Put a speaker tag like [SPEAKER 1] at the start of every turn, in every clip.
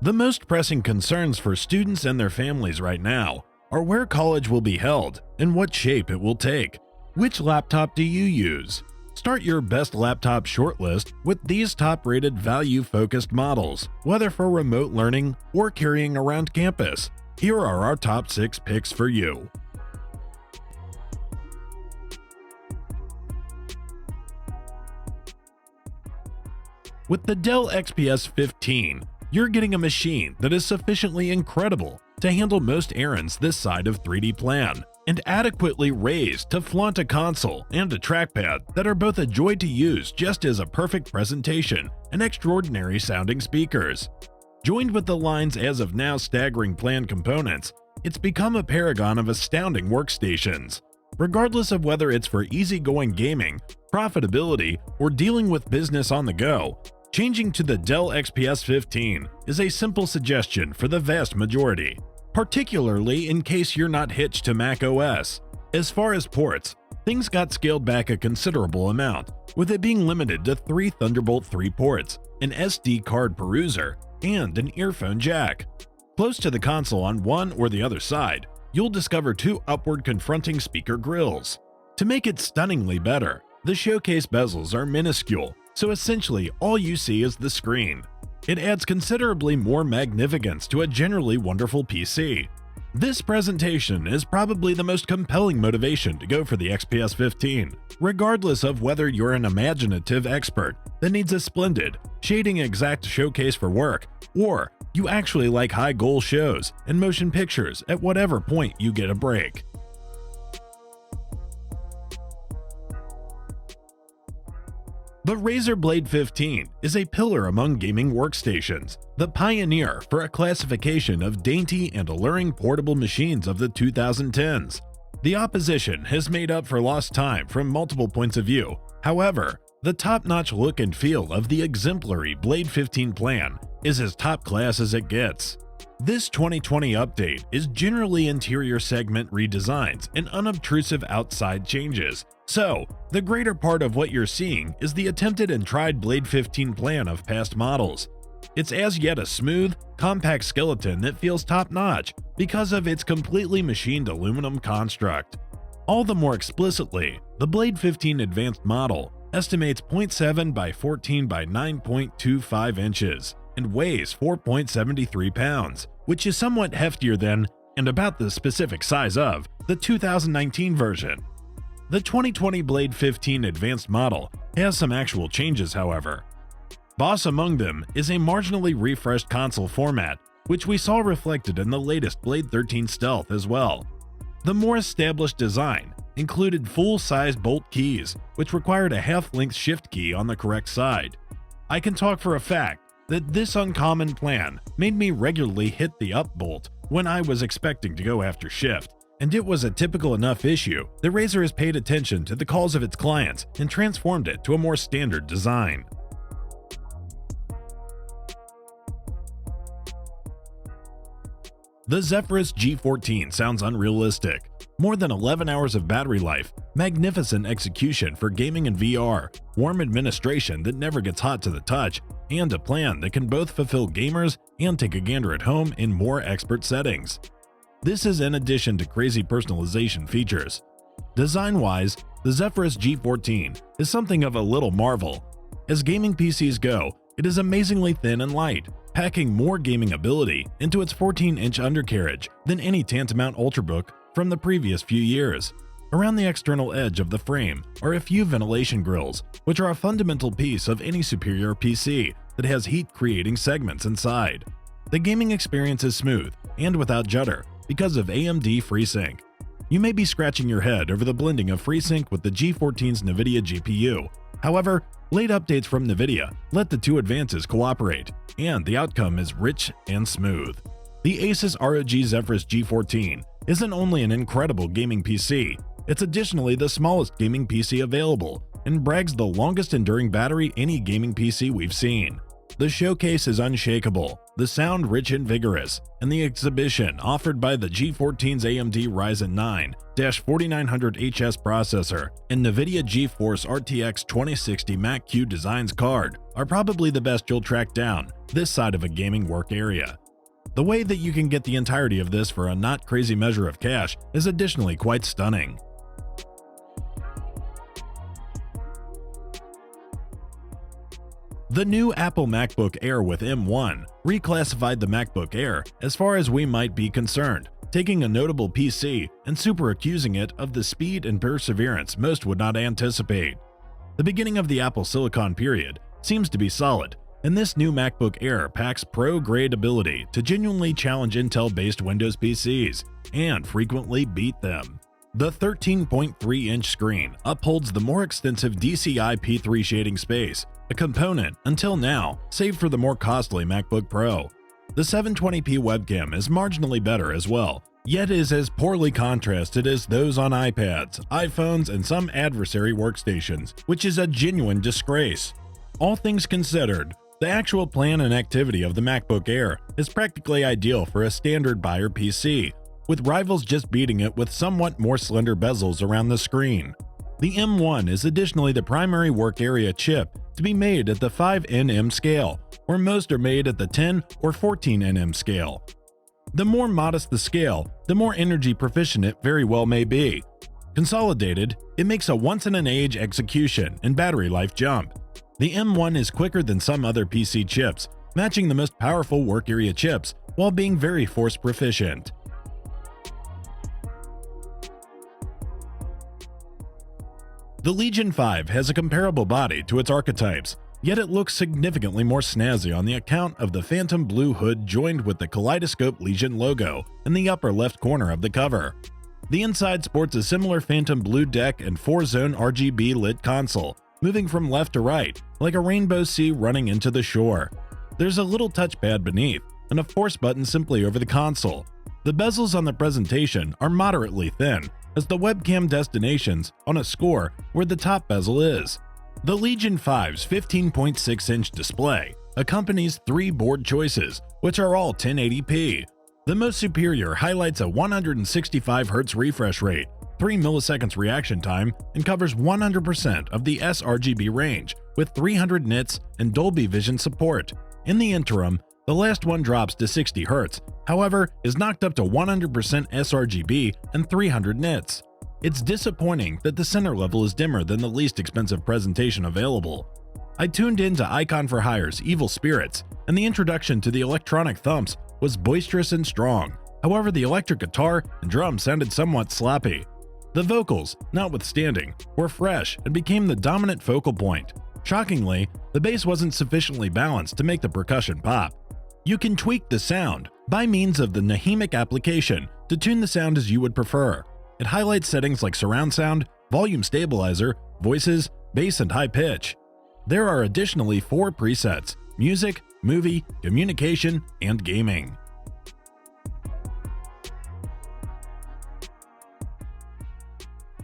[SPEAKER 1] The most pressing concerns for students and their families right now are where college will be held and what shape it will take. Which laptop do you use? Start your best laptop shortlist with these top-rated value-focused models, whether for remote learning or carrying around campus. Here are our top 6 picks for you. With the Dell XPS 15, you're getting a machine that is sufficiently incredible to handle most errands this side of 3D plan, and adequately raised to flaunt a console and a trackpad that are both a joy to use just as a perfect presentation and extraordinary sounding speakers. Joined with the line's as of now staggering planned components, it's become a paragon of astounding workstations. Regardless of whether it's for easygoing gaming, profitability, or dealing with business on the go, changing to the Dell XPS 15 is a simple suggestion for the vast majority, particularly in case you're not hitched to macOS. As far as ports, things got scaled back a considerable amount, with it being limited to 3 Thunderbolt 3 ports, an SD card peruser, and an earphone jack. Close to the console on one or the other side, you'll discover 2 upward-confronting speaker grills. To make it stunningly better, the showcase bezels are minuscule, so essentially all you see is the screen. It adds considerably more magnificence to a generally wonderful PC. This presentation is probably the most compelling motivation to go for the XPS 15, regardless of whether you're an imaginative expert that needs a splendid, shading exact showcase for work, or you actually like high-goal shows and motion pictures at whatever point you get a break. The Razer Blade 15 is a pillar among gaming workstations, the pioneer for a classification of dainty and alluring portable machines of the 2010s. The opposition has made up for lost time from multiple points of view. However, the top-notch look and feel of the exemplary Blade 15 plan is as top class as it gets. This 2020 update is generally interior segment redesigns and unobtrusive outside changes, so the greater part of what you're seeing is the attempted and tried Blade 15 plan of past models. It's as yet a smooth, compact skeleton that feels top-notch because of its completely machined aluminum construct. All the more explicitly, the Blade 15 Advanced model estimates 0.7 by 14 by 9.25 inches and weighs 4.73 pounds, which is somewhat heftier than, and about the specific size of, the 2019 version. The 2020 Blade 15 Advanced model has some actual changes, however. Boss among them is a marginally refreshed console format, which we saw reflected in the latest Blade 13 Stealth as well. The more established design included full-size bolt keys, which required a half-length shift key on the correct side. I can talk for a fact that this uncommon plan made me regularly hit the up bolt when I was expecting to go after shift, and it was a typical enough issue that Razer has paid attention to the calls of its clients and transformed it to a more standard design. The Zephyrus G14 sounds unrealistic. More than 11 hours of battery life, magnificent execution for gaming and VR, warm administration that never gets hot to the touch, and a plan that can both fulfill gamers and take a gander at home in more expert settings. This is in addition to crazy personalization features. Design-wise, the Zephyrus G14 is something of a little marvel. As gaming PCs go, it is amazingly thin and light, packing more gaming ability into its 14-inch undercarriage than any tantamount Ultrabook from the previous few years. Around the external edge of the frame are a few ventilation grills, which are a fundamental piece of any superior PC that has heat-creating segments inside. The gaming experience is smooth and without judder because of AMD FreeSync. You may be scratching your head over the blending of FreeSync with the G14's NVIDIA GPU. However, late updates from NVIDIA let the two advances cooperate, and the outcome is rich and smooth. The Asus ROG Zephyrus G14 isn't only an incredible gaming PC, it's additionally the smallest gaming PC available and brags the longest enduring battery any gaming PC we've seen. The showcase is unshakable, the sound rich and vigorous, and the exhibition offered by the G14's AMD Ryzen 9-4900HS processor and NVIDIA GeForce RTX 2060 Mac-Q Designs card are probably the best you'll track down this side of a gaming work area. The way that you can get the entirety of this for a not crazy measure of cash is additionally quite stunning. The new Apple MacBook Air with M1 reclassified the MacBook Air as far as we might be concerned, taking a notable PC and super accusing it of the speed and perseverance most would not anticipate. The beginning of the Apple Silicon period seems to be solid, and this new MacBook Air packs pro-grade ability to genuinely challenge Intel-based Windows PCs and frequently beat them. The 13.3-inch screen upholds the more extensive DCI P3 shading space, a component, until now, save for the more costly MacBook Pro. The 720p webcam is marginally better as well, yet is as poorly contrasted as those on iPads, iPhones, and some adversary workstations, which is a genuine disgrace. All things considered, the actual plan and activity of the MacBook Air is practically ideal for a standard buyer PC, with rivals just beating it with somewhat more slender bezels around the screen. The M1 is additionally the primary work area chip to be made at the 5nm scale, where most are made at the 10 or 14nm scale. The more modest the scale, the more energy proficient it very well may be. Consolidated, it makes a once-in-an-age execution and battery life jump. The M1 is quicker than some other PC chips, matching the most powerful work area chips while being very force proficient. The Legion 5 has a comparable body to its archetypes, yet it looks significantly more snazzy on the account of the phantom blue hood joined with the kaleidoscope Legion logo in the upper left corner of the cover. The inside sports a similar phantom blue deck and 4-zone RGB lit console, moving from left to right, like a rainbow sea running into the shore. There's a little touchpad beneath, and a force button simply over the console. The bezels on the presentation are moderately thin, as the webcam destinations on a score where the top bezel is. The Legion 5's 15.6-inch display accompanies 3 board choices, which are all 1080p. The most superior highlights a 165Hz refresh rate, 3 milliseconds reaction time, and covers 100% of the sRGB range with 300 nits and Dolby Vision support. In the interim, the last one drops to 60 Hz, however, is knocked up to 100% sRGB and 300 nits. It's disappointing that the center level is dimmer than the least expensive presentation available. I tuned into Icon for Hire's Evil Spirits, and the introduction to the electronic thumps was boisterous and strong. However, the electric guitar and drums sounded somewhat sloppy. The vocals, notwithstanding, were fresh and became the dominant focal point. Shockingly, the bass wasn't sufficiently balanced to make the percussion pop. You can tweak the sound by means of the Nahimic application to tune the sound as you would prefer. It highlights settings like surround sound, volume stabilizer, voices, bass, and high pitch. There are additionally 4 presets: music, movie, communication, and gaming.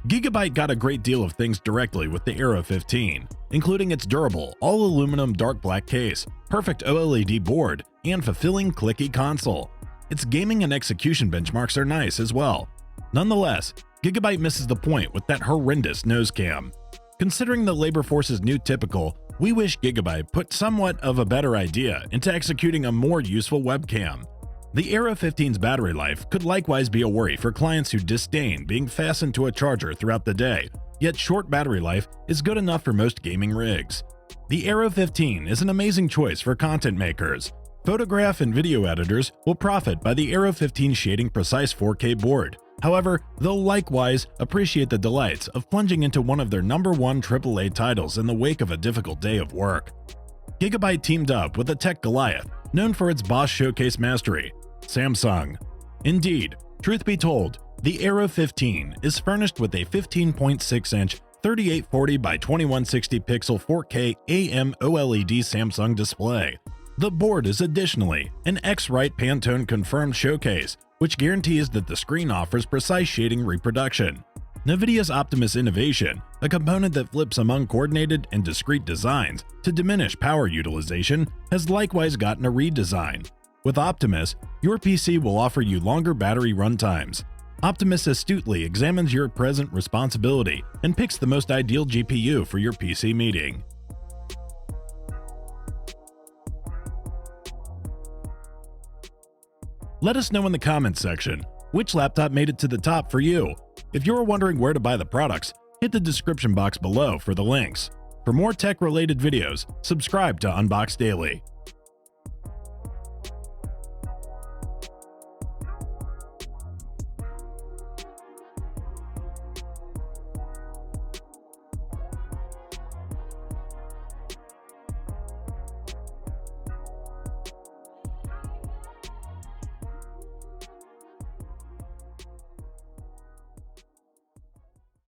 [SPEAKER 1] Gigabyte got a great deal of things directly with the AERO 15, including its durable, all-aluminum dark black case, perfect OLED board, and fulfilling clicky console. Its gaming and execution benchmarks are nice as well. Nonetheless, Gigabyte misses the point with that horrendous nose cam. Considering the labor force's new typical, we wish Gigabyte put somewhat of a better idea into executing a more useful webcam. The AERO 15's battery life could likewise be a worry for clients who disdain being fastened to a charger throughout the day, yet short battery life is good enough for most gaming rigs. The AERO 15 is an amazing choice for content makers. Photograph and video editors will profit by the AERO 15 shading precise 4K board. However, they'll likewise appreciate the delights of plunging into one of their #1 AAA titles in the wake of a difficult day of work. Gigabyte teamed up with the tech Goliath, known for its Boss Showcase mastery, Samsung. Indeed, truth be told, the AERO 15 is furnished with a 15.6-inch 3840 by 2160 pixel 4K AMOLED Samsung display. The board is additionally an X-Rite Pantone confirmed showcase, which guarantees that the screen offers precise shading reproduction. NVIDIA's Optimus innovation, a component that flips among coordinated and discrete designs to diminish power utilization, has likewise gotten a redesign. With Optimus, your PC will offer you longer battery run times. Optimus astutely examines your present responsibility and picks the most ideal GPU for your PC meeting. Let us know in the comments section which laptop made it to the top for you. If you're wondering where to buy the products, hit the description box below for the links. For more tech-related videos, subscribe to Unbox Daily.